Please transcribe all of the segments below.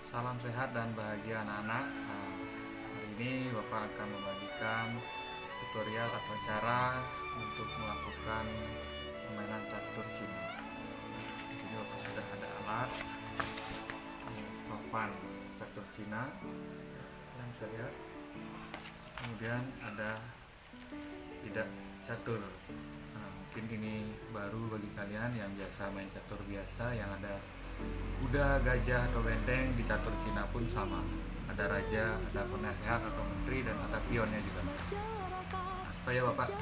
Salam sehat dan bahagia anak-anak. Hari ini Bapak akan membagikan tutorial atau cara untuk melakukan permainan catur Cina. Di sini Bapak sudah ada alat papan catur Cina yang bisa lihat. Kemudian ada tidak catur. Mungkin ini baru bagi kalian yang biasa main catur biasa, yang ada kuda, gajah, atau benteng. Di catur Cina pun sama, ada raja, ada penasehat atau menteri, dan ada pionnya juga. Supaya Bapak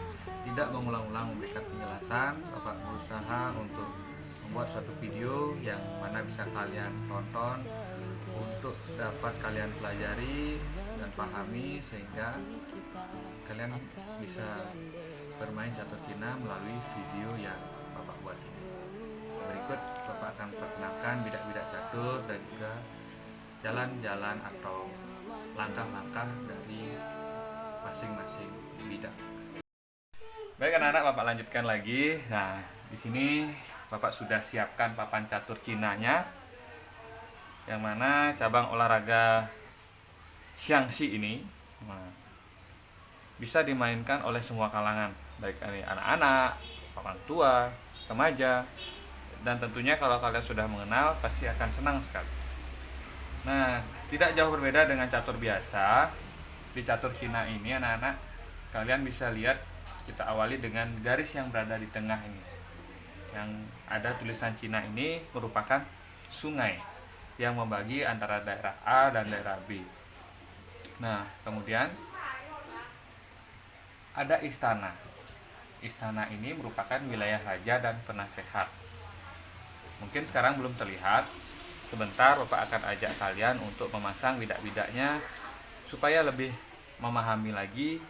tidak mengulang-ulang memberikan penjelasan, Bapak berusaha untuk membuat suatu video yang mana bisa kalian tonton untuk dapat kalian pelajari dan pahami, sehingga kalian bisa bermain catur Cina melalui video yang Bapak buat ini. Berikut Bapak akan perkenalkan bidak-bidak catur dan juga jalan-jalan atau langkah-langkah dari masing-masing bidak. Baik anak-anak, Bapak lanjutkan lagi. Nah, di sini Bapak sudah siapkan papan catur Cinanya, yang mana cabang olahraga Xiangxi ini bisa dimainkan oleh semua kalangan, baik ini anak-anak, orang tua, remaja, dan tentunya kalau kalian sudah mengenal pasti akan senang sekali. Nah, tidak jauh berbeda dengan catur biasa. Di catur Cina ini anak-anak, kalian bisa lihat kita awali dengan garis yang berada di tengah ini. Yang ada tulisan Cina ini merupakan sungai yang membagi antara daerah A dan daerah B. Nah, kemudian ada istana. Istana ini merupakan wilayah raja dan penasehat. Mungkin sekarang belum terlihat. Sebentar Bapak akan ajak kalian untuk memasang bidak-bidaknya supaya lebih memahami lagi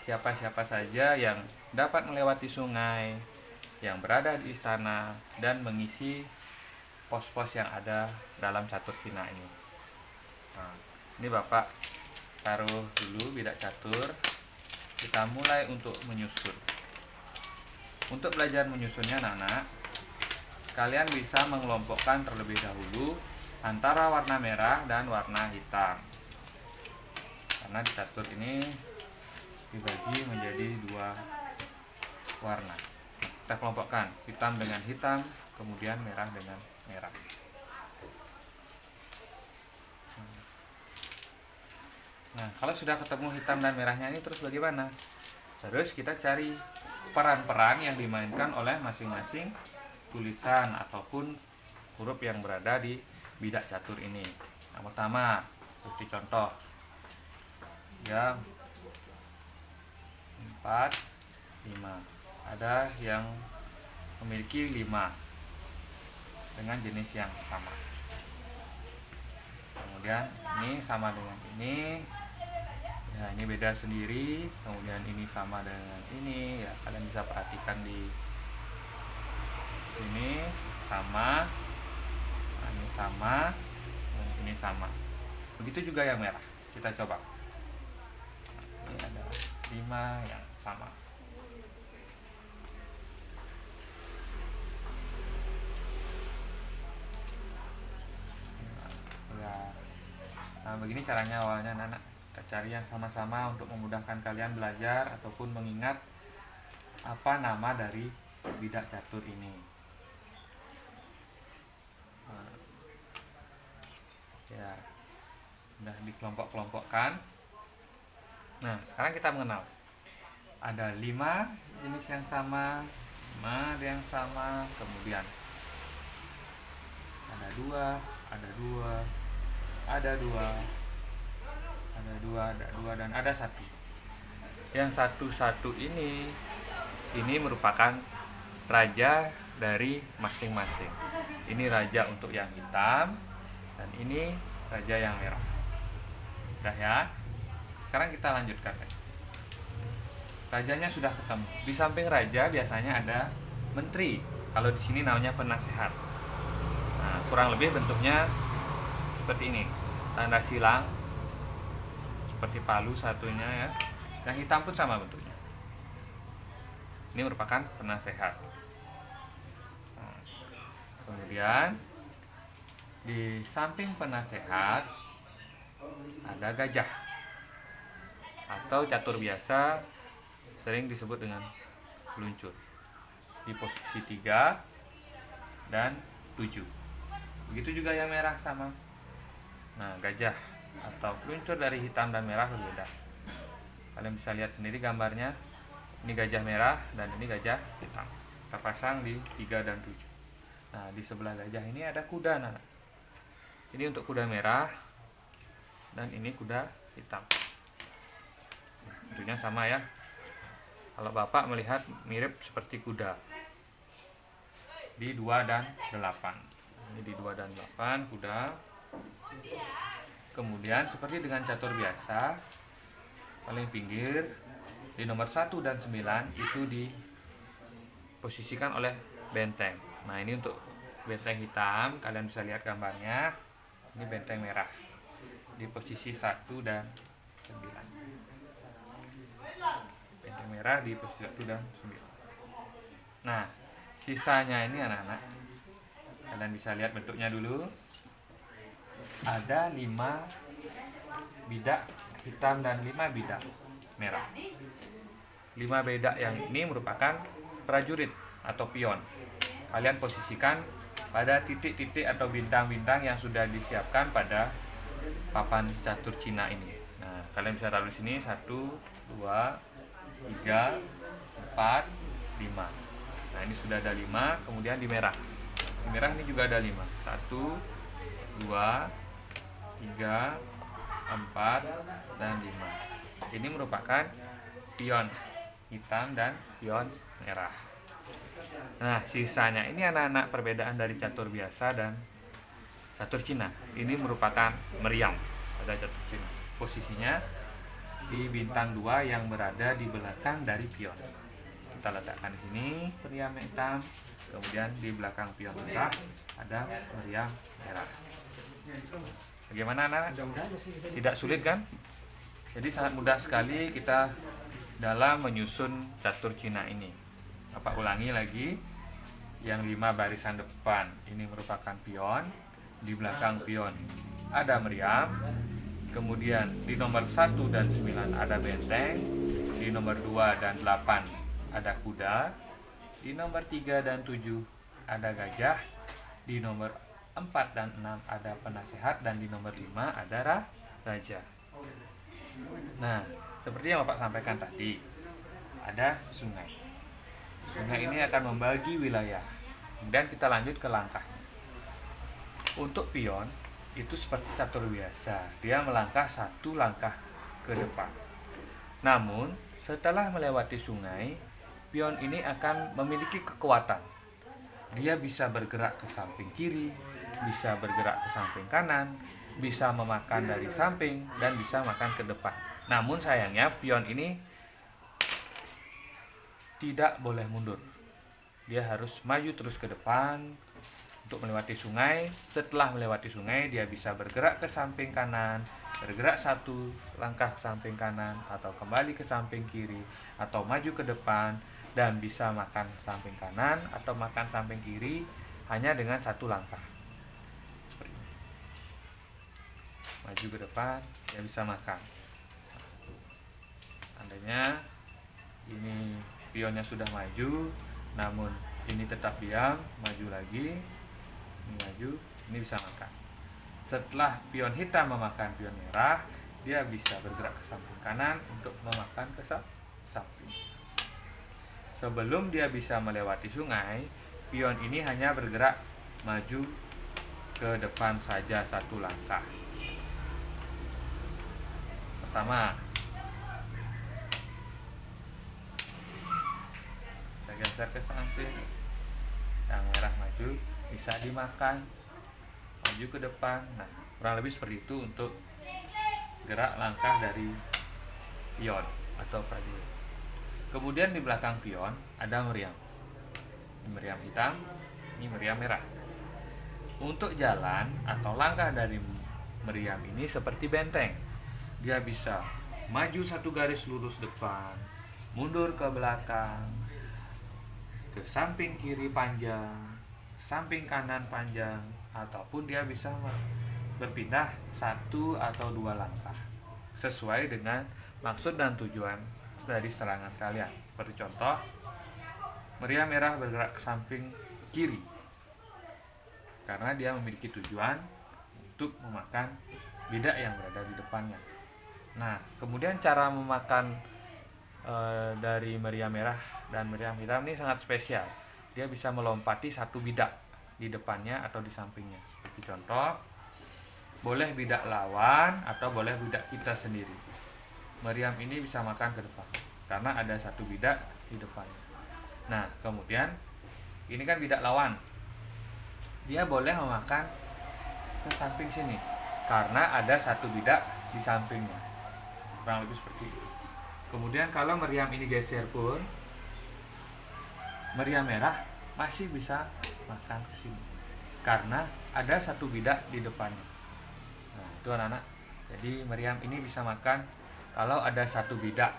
siapa-siapa saja yang dapat melewati sungai, yang berada di istana, dan mengisi pos-pos yang ada dalam catur Cina ini. Nah, ini Bapak taruh dulu bidak catur. Kita mulai untuk menyusun. Untuk belajar menyusunnya anak-anak, kalian bisa mengelompokkan terlebih dahulu antara warna merah dan warna hitam. Karena di catur ini dibagi menjadi dua warna. Kita kelompokkan hitam dengan hitam, kemudian merah dengan merah. Nah, kalau sudah ketemu hitam dan merahnya ini, terus bagaimana? Terus kita cari peran-peran yang dimainkan oleh masing-masing tulisan ataupun huruf yang berada di bidak catur ini. Yang pertama, seperti contoh, ya 4, 5. Ada yang memiliki 5 dengan jenis yang sama. Kemudian ini sama dengan ini. Ya, ini beda sendiri. Kemudian ini sama dengan ini. Ya, kalian bisa perhatikan di sini sama. Nah, ini sama. Dan ini sama. Begitu juga yang merah. Kita coba. Nah, ini ada 5 yang sama. Nah, begini caranya awalnya anak-anak. Kita cari yang sama-sama untuk memudahkan kalian belajar ataupun mengingat apa nama dari bidak catur ini. Nah, ya, sudah dikelompok-kelompokkan. Nah, sekarang kita mengenal. Ada 5 jenis yang sama, 5 yang sama, kemudian ada 2, ada 2, ada 2, ada 2, ada 2, dan ada 1. Yang satu-satu ini merupakan raja dari masing-masing. Ini raja untuk yang hitam, dan ini raja yang merah. Udah ya. Sekarang kita lanjutkan. Rajanya sudah ketemu. Di samping raja biasanya ada menteri. Kalau di sini namanya penasehat. Nah, kurang lebih bentuknya seperti ini. Tanda silang seperti palu satunya ya. Yang hitam pun sama bentuknya. Ini merupakan penasehat. Nah, kemudian Di samping penasehat ada gajah atau catur biasa, sering disebut dengan peluncur, di posisi 3 dan 7. Begitu juga yang merah sama. Nah, gajah atau peluncur dari hitam dan merah berbeda. Kalian bisa lihat sendiri gambarnya. Ini gajah merah dan ini gajah hitam. Kita pasang di 3 dan 7. Nah, di sebelah gajah ini ada kuda, anak. Ini untuk kuda merah dan ini kuda hitam. Tentunya sama ya. Kalau Bapak melihat mirip seperti kuda. Di 2 dan 8. Ini di 2 dan 8 kuda. Kemudian seperti dengan catur biasa, paling pinggir di nomor 1 dan 9 itu diposisikan oleh benteng. Nah, ini untuk benteng hitam, kalian bisa lihat gambarnya. Ini benteng merah di posisi 1 dan 9. Benteng merah di posisi 1 dan 9. Nah, sisanya ini anak-anak, kalian bisa lihat bentuknya dulu. Ada 5 bidak hitam dan 5 bidak merah. 5 bidak yang ini merupakan prajurit atau pion. Kalian posisikan pada titik-titik atau bintang-bintang yang sudah disiapkan pada papan catur Cina ini. Nah, kalian bisa taruh di sini 1, 2, 3, 4, 5. Nah, ini sudah ada 5. Kemudian di merah. Di merah ini juga ada 5. 1, 2, 3, 4, dan 5. Ini merupakan pion hitam dan pion merah. Nah, sisanya ini anak-anak perbedaan dari catur biasa dan catur Cina. Ini merupakan meriam pada catur Cina. Posisinya di bintang 2 yang berada di belakang dari pion. Kita letakkan di sini meriam hitam, kemudian di belakang pion kita ada meriam merah. Bagaimana anak-anak? Tidak sulit kan? Jadi sangat mudah sekali kita dalam menyusun catur Cina ini. Bapak ulangi lagi. Yang 5 barisan depan ini merupakan pion. Di belakang pion ada meriam. Kemudian di nomor 1 dan 9 ada benteng. Di nomor 2 dan 8 ada kuda. Di nomor 3 dan 7 ada gajah. Di nomor 4 dan 6 ada penasehat. Dan di nomor 5 ada raja. Nah, seperti yang Bapak sampaikan tadi, ada sungai. Sungai ini akan membagi wilayah. Kemudian kita lanjut ke langkahnya. Untuk pion itu seperti catur biasa, dia melangkah 1 langkah ke depan. Namun setelah melewati sungai, pion ini akan memiliki kekuatan. Dia bisa bergerak ke samping kiri, bisa bergerak ke samping kanan, bisa memakan dari samping, dan bisa makan ke depan. Namun sayangnya pion ini tidak boleh mundur. Dia harus maju terus ke depan untuk melewati sungai. Setelah melewati sungai, dia bisa bergerak ke samping kanan, bergerak 1 langkah ke samping kanan, atau kembali ke samping kiri, atau maju ke depan, dan bisa makan samping kanan atau makan samping kiri hanya dengan 1 langkah. Seperti ini. Maju ke depan, dia bisa makan. Andainya ini pionnya sudah maju, namun ini tetap diam, maju lagi, ini maju, ini bisa makan. Setelah pion hitam memakan pion merah, dia bisa bergerak ke samping kanan untuk memakan ke samping. Sebelum dia bisa melewati sungai, pion ini hanya bergerak maju ke depan saja 1 langkah. Pertama, geser ke samping, yang merah maju, bisa dimakan, maju ke depan. Nah, kurang lebih seperti itu untuk gerak langkah dari pion atau prajurit. Kemudian di belakang pion ada meriam. Ini meriam hitam, ini meriam merah. Untuk jalan atau langkah dari meriam ini seperti benteng. Dia bisa maju 1 garis lurus depan, mundur ke belakang, ke samping kiri panjang, samping kanan panjang, ataupun dia bisa berpindah 1 atau 2 langkah sesuai dengan maksud dan tujuan dari serangan kalian. Seperti contoh, meriam merah bergerak ke samping kiri karena dia memiliki tujuan untuk memakan bidak yang berada di depannya. Nah, kemudian cara memakan dari meriam merah dan meriam hitam ini sangat spesial. Dia bisa melompati satu bidak di depannya atau di sampingnya. Seperti contoh, boleh bidak lawan atau boleh bidak kita sendiri. Meriam ini bisa makan ke depan karena ada satu bidak di depannya. Nah, kemudian ini kan bidak lawan. Dia boleh memakan ke samping sini karena ada satu bidak di sampingnya. Kurang lebih seperti itu. Kemudian kalau meriam ini geser pun, meriam merah masih bisa makan ke sini karena ada satu bidak di depannya. Nah, itu anak-anak. Jadi meriam ini bisa makan kalau ada satu bidak.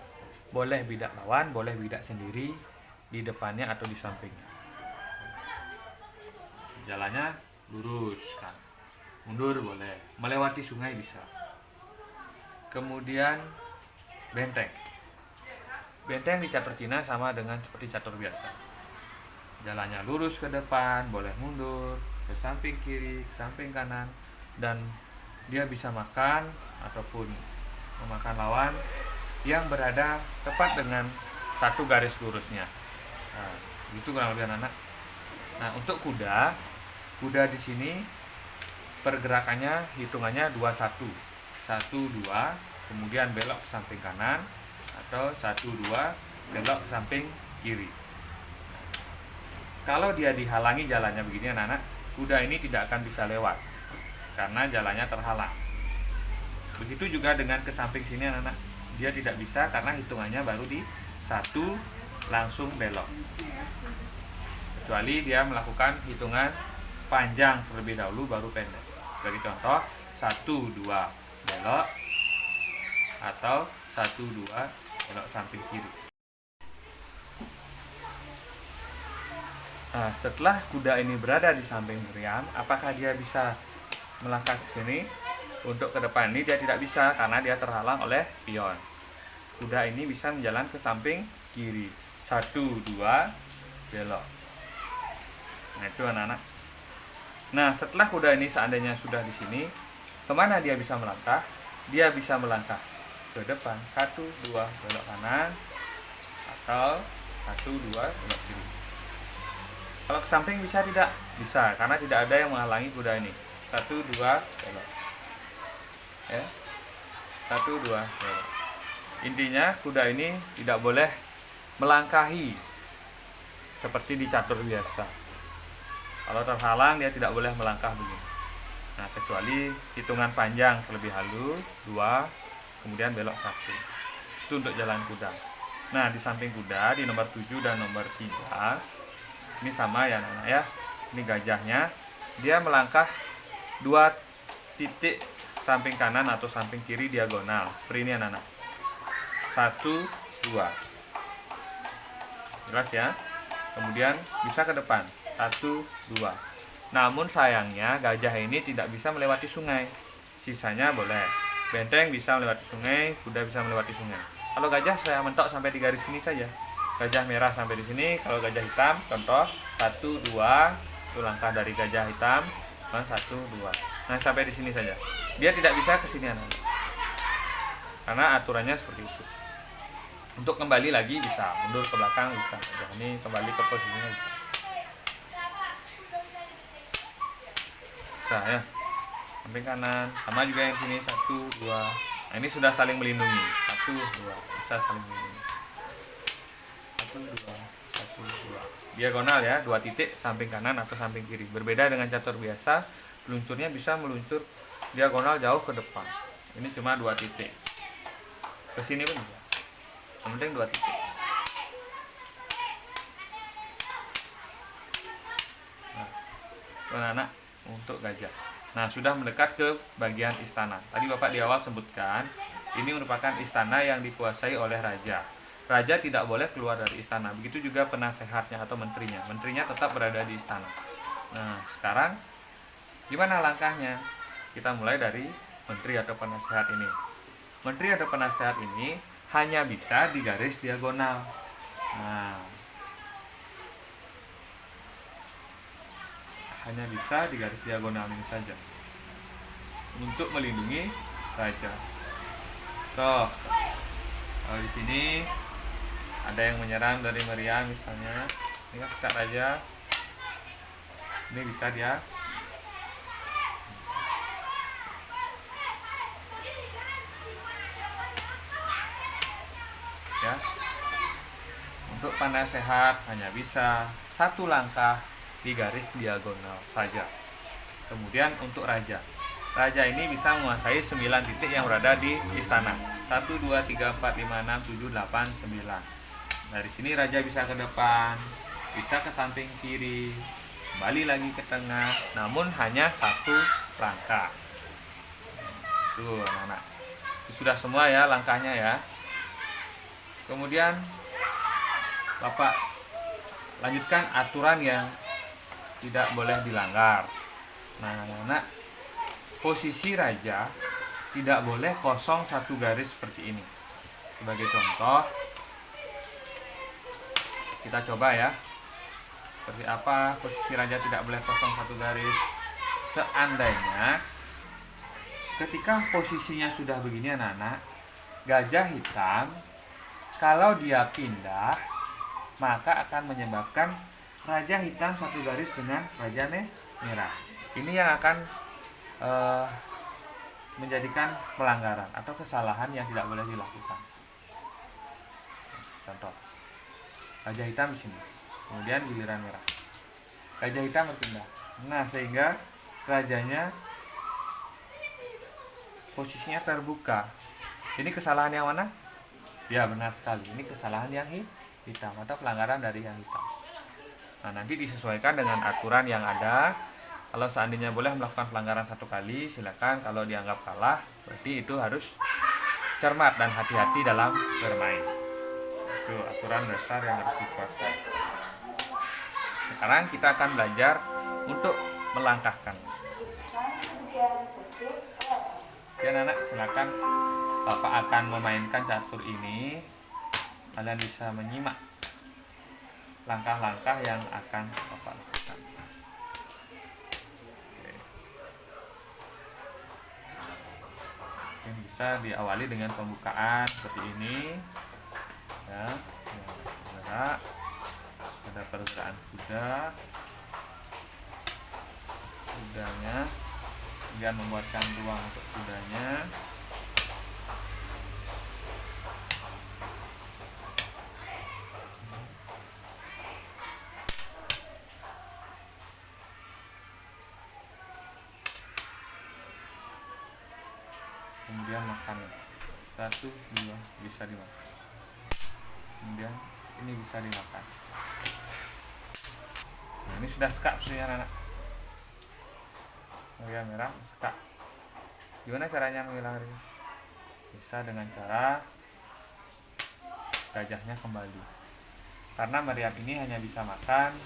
Boleh bidak lawan, boleh bidak sendiri di depannya atau di sampingnya. Jalannya lurus kan. Mundur boleh, melewati sungai bisa. Kemudian benteng. Benteng di catur Cina sama dengan seperti catur biasa. Jalannya lurus ke depan, boleh mundur, ke samping kiri, ke samping kanan, dan dia bisa makan ataupun memakan lawan yang berada tepat dengan satu garis lurusnya. Nah, itu kurang lebih anak-anak. Nah, untuk kuda di sini pergerakannya hitungannya 21. 1 2, kemudian belok ke samping kanan atau 1 2 belok ke samping kiri. Kalau dia dihalangi jalannya begini anak-anak, kuda ini tidak akan bisa lewat karena jalannya terhalang. Begitu juga dengan ke samping sini anak-anak, dia tidak bisa karena hitungannya baru di 1 langsung belok. Kecuali dia melakukan hitungan panjang terlebih dahulu baru pendek. Bagi contoh 1 2 belok atau 1 2 belok samping kiri. Nah, setelah kuda ini berada di samping meriam, apakah dia bisa melangkah ke sini? Untuk ke depan ini dia tidak bisa karena dia terhalang oleh pion. Kuda ini bisa menjalan ke samping kiri. 1 2 belok. Nah, itu anak-anak. Nah, setelah kuda ini seandainya sudah di sini, kemana dia bisa melangkah? Dia bisa melangkah ke depan. 1 2 belok kanan atau 1 2 belok kiri. Kalau ke samping bisa tidak? Bisa, karena tidak ada yang menghalangi kuda ini. 1 2 belok. Ya. 1 2 belok. Intinya kuda ini tidak boleh melangkahi seperti di catur biasa. Kalau terhalang dia tidak boleh melangkah begini. Nah, kecuali hitungan panjang terlebih halus 2, kemudian belok 1. Itu untuk jalan kuda. Nah, di samping kuda di nomor 7 dan nomor 3 ini sama ya anak-anak ya. Ini gajahnya, dia melangkah 2 titik samping kanan atau samping kiri diagonal. Seperti ini anak-anak. 1 2. Jelas ya. Kemudian bisa ke depan. 1 2. Namun sayangnya gajah ini tidak bisa melewati sungai. Sisanya boleh. Benteng bisa melewati sungai, kuda bisa melewati sungai. Kalau gajah saya mentok sampai di garis sini saja. Gajah merah sampai di sini. Kalau gajah hitam, contoh 1 2, itu langkah dari gajah hitam, 1 2. Nah, sampai di sini saja. Dia tidak bisa ke sini anak. Karena aturannya seperti itu. Untuk kembali lagi bisa, mundur ke belakang bisa. Ini kembali ke posisinya bisa. Bisa ya. Samping kanan, sama juga yang sini 1 2. Nah, ini sudah saling melindungi. 1 2, bisa saling melindungi. 1 2 1 2. Diagonal ya, 2 titik samping kanan atau samping kiri. Berbeda dengan catur biasa, peluncurnya bisa meluncur diagonal jauh ke depan. Ini cuma 2 titik. Ke sini pun bisa. Yang penting 2 titik. Nah, anak untuk gajah. Nah, sudah mendekat ke bagian istana. Tadi Bapak di awal sebutkan, ini merupakan istana yang dikuasai oleh raja. Raja tidak boleh keluar dari istana. Begitu juga penasehatnya atau menterinya. Menterinya tetap berada di istana. Nah, sekarang Gimana langkahnya? Kita mulai dari menteri atau penasehat ini. Menteri atau penasehat ini hanya bisa di garis diagonal. Nah, hanya bisa di garis diagonal ini saja untuk melindungi raja. Toh, kalau di sini ada yang menyerang dari Maryam misalnya, ini kan sekat raja, ini bisa dia ya. Untuk penasehat hanya bisa satu langkah di garis diagonal saja. Kemudian untuk raja ini bisa menguasai 9 titik yang berada di istana. 1, 2, 3, 4, 5, 6, 7, 8, 9. Dari sini raja bisa ke depan, bisa ke samping kiri, kembali lagi ke tengah, namun hanya satu langkah. Tuh anak-anak, sudah semua ya langkahnya ya. Kemudian Bapak lanjutkan aturan yang tidak boleh dilanggar. Nah anak-anak, posisi raja tidak boleh kosong satu garis seperti ini. Sebagai contoh, kita coba ya, seperti apa posisi raja tidak boleh kosong satu garis. Seandainya ketika posisinya sudah begini anak-anak, gajah hitam kalau dia pindah maka akan menyebabkan raja hitam satu garis dengan raja merah. Ini yang akan menjadikan pelanggaran atau kesalahan yang tidak boleh dilakukan. Contoh, raja hitam di sini, kemudian giliran merah, raja hitam berpindah. Nah, sehingga rajanya posisinya terbuka. Ini kesalahan yang mana? Ya, benar sekali. Ini kesalahan yang hitam atau pelanggaran dari yang hitam. Nah, nanti disesuaikan dengan aturan yang ada. Kalau seandainya boleh melakukan pelanggaran satu kali, silakan. Kalau dianggap kalah, berarti itu harus cermat dan hati-hati dalam bermain. Itu aturan dasar yang harus dikuasai. Sekarang kita akan belajar untuk melangkahkan. Oke anak, silakan. Bapak akan memainkan catur ini. Kalian bisa menyimak langkah-langkah yang akan Bapak lakukan. Mungkin bisa diawali dengan pembukaan seperti ini ya. Bergerak, ada pergerakan kudanya, kemudian membuatkan ruang untuk kudanya. Kemudian makan, 1, 2 bisa dimakan. Kemudian ini bisa dimakan. Nah, ini sudah sekak sebenarnya anak. Merah sekak. Gimana caranya menghilang ini? Bisa dengan cara gajahnya kembali. Karena Maryam ini hanya bisa makan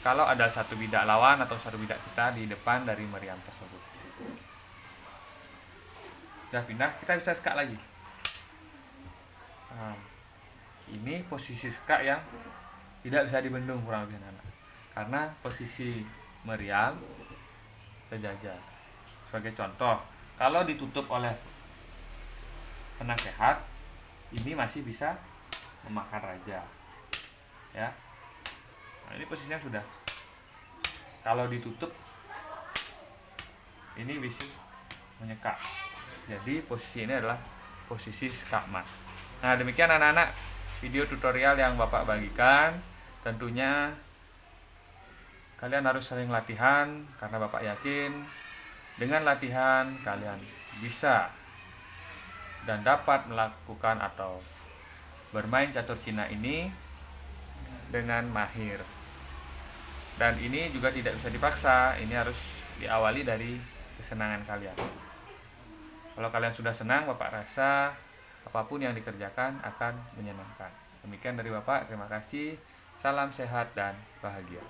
kalau ada satu bidak lawan atau satu bidak kita di depan dari Maryam tersebut. Sudah pindah, kita bisa sekak lagi. Nah, ini posisi sekak yang tidak bisa dibendung kurang lebih anak. Karena posisi Maryam sejajar. Sebagai contoh, kalau ditutup oleh penasehat, ini masih bisa memakan raja. Ya. Nah, ini posisinya sudah. Kalau ditutup, ini bisa menyekak. Jadi posisi ini adalah posisi sekak mas. Nah, demikian anak-anak video tutorial yang Bapak bagikan. Tentunya kalian harus sering latihan karena Bapak yakin dengan latihan kalian bisa dan dapat melakukan atau bermain catur Cina ini dengan mahir. Dan ini juga tidak bisa dipaksa, ini harus diawali dari kesenangan kalian. Kalau kalian sudah senang, Bapak rasa apapun yang dikerjakan akan menyenangkan. Demikian dari Bapak, terima kasih. Salam sehat dan bahagia.